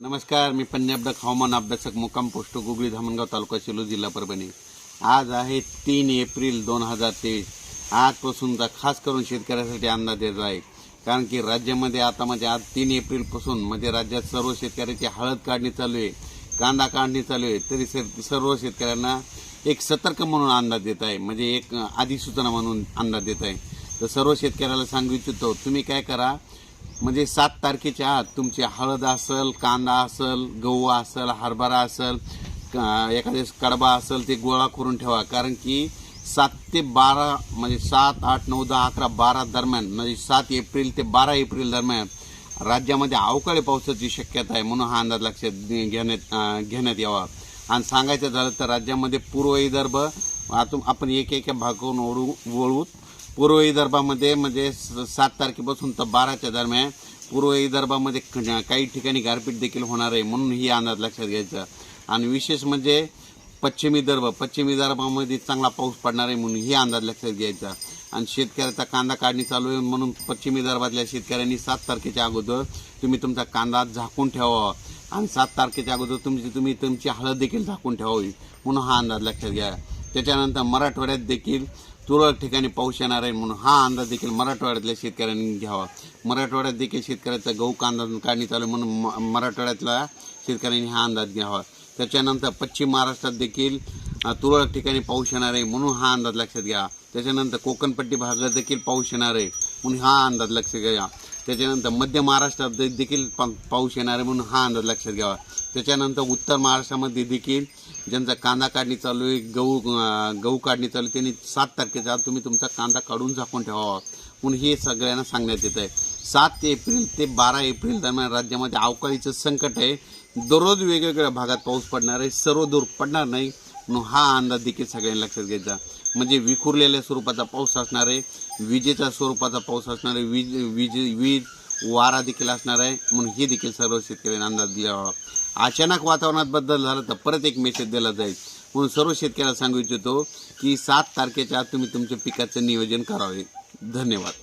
नमस्कार, मी पंजाब हवामान अभ्यासक मुक्काम पोस्ट गुगळी धामणगाव तालुका सेलू जिल्हा परभणी। आज आहे 3 एप्रिल 2023। आजपासूनचा खास करून शेतकऱ्यासाठी अंदाज देत आहे, कारण की राज्यामध्ये आता आज 3 एप्रिल पासून राज्यात सर्व शेतकऱ्याची हळद काढणी चालू आहे, कांदा काढणी चालू आहे। तरी सर्व शेतकऱ्यांना एक सतर्क म्हणून अंदाज देत आहे, एक अधिसूचना म्हणून अंदाज देत आहे। तर सर्व शेतकऱ्याला सांगू इच्छितो, तुम्ही काय करा, 7 तारखेच्या आत तुमची हळद असेल, कांदा असेल, गहू असेल, हरभरा असेल, एखादे कडबा असेल, ते गोळा करून ठेवा। कारण की 7 ते 12 7, 8, 9, 10, 11, 12 दरम्यान 7 एप्रिल ते 12 एप्रिल दरम्यान राज्यामध्ये अवकाळी पावसाची शक्यता आहे, म्हणून हा अंदाज लक्षात घेण्यात यावा। आणि सांगायचं झालं तर राज्यामध्ये पूर्व विदर्भ आपण एक भागावरून वळू पूर्व विदर्भामध्ये 7 तारखेपासून तर 12च्या दरम्यान पूर्व विदर्भामध्ये काही ठिकाणी गारपीट देखील होणार आहे, म्हणून ही अंदाज लक्षात घ्यायचा। आणि विशेष पश्चिम विदर्भामध्ये चांगला पाऊस पडणार आहे, म्हणून ही अंदाज लक्षात घ्यायचा। आणि शेतकऱ्याचा कांदा काढणी चालू आहे, म्हणून पश्चिम विदर्भातल्या शेतकऱ्यांनी 7 तारखेच्या अगोदर तुम्ही तुमचा कांदा झाकून ठेवावा आणि 7 तारखेच्या अगोदर तुमची हळद देखील झाकून ठेवावी, म्हणून हा अंदाज लक्षात घ्या। त्याच्यानंतर मराठवाड्यात देखील तुरळक ठिकाणी पाऊस येणार आहे, म्हणून हा अंदाज देखील मराठवाड्यातल्या शेतकऱ्यांनी घ्यावा। मराठवाड्यात देखील शेतकऱ्याचा गहू कांदा काढणी चालू आहे, म्हणून मराठवाड्यातल्या शेतकऱ्यांनी हा अंदाज घ्यावा। त्याच्यानंतर पश्चिम महाराष्ट्रात देखील तुरळक ठिकाणी पाऊस येणार आहे, म्हणून हा अंदाज लक्षात घ्या। त्याच्यानंतर कोकणपट्टी भागात देखील पाऊस येणार आहे, म्हणून हा अंदाज लक्षात घ्या। त्याच्यानंतर मध्य महाराष्ट्रात देखील पाऊस येणार आहे, म्हणून हा अंदाज लक्षात घ्यावा। त्याच्यानंतर उत्तर महाराष्ट्रामध्ये देखील ज्यांचा कांदा काढणी चालू आहे, गहू काढणी चालू आहे, त्यांनी 7 तारखेच्या आत तुम्ही तुमचा कांदा काढून झाकून ठेवावा, म्हणून हे सगळ्यांना सांगण्यात येत आहे। 7 एप्रिल ते 12 एप्रिल दरम्यान राज्यामध्ये अवकाळीचं संकट आहे, दररोज वेगवेगळ्या भागात पाऊस पडणार आहे, सर्व दूर पडणार नाही, म्हणून हा अंदाज देखील सगळ्यांनी लक्षात घ्यायचा। विखुरलेल्या स्वरूपाचा पाऊस असणार आहे, विजेच्या स्वरूपाचा पाऊस असणार आहे, वीज वारा देखील असणार आहे, म्हणून हे देखील सर्व शेतकऱ्यांना अंदाज द्यावा। अचानक वातावरणात बदल झाला तर परत एक मेसेज दिला जाईल, म्हणून सर्व शेतकऱ्याला सांगू इच्छितो की 7 तारखेच्या आत तुम्ही तुमच्या पिकाचं नियोजन करावे। धन्यवाद।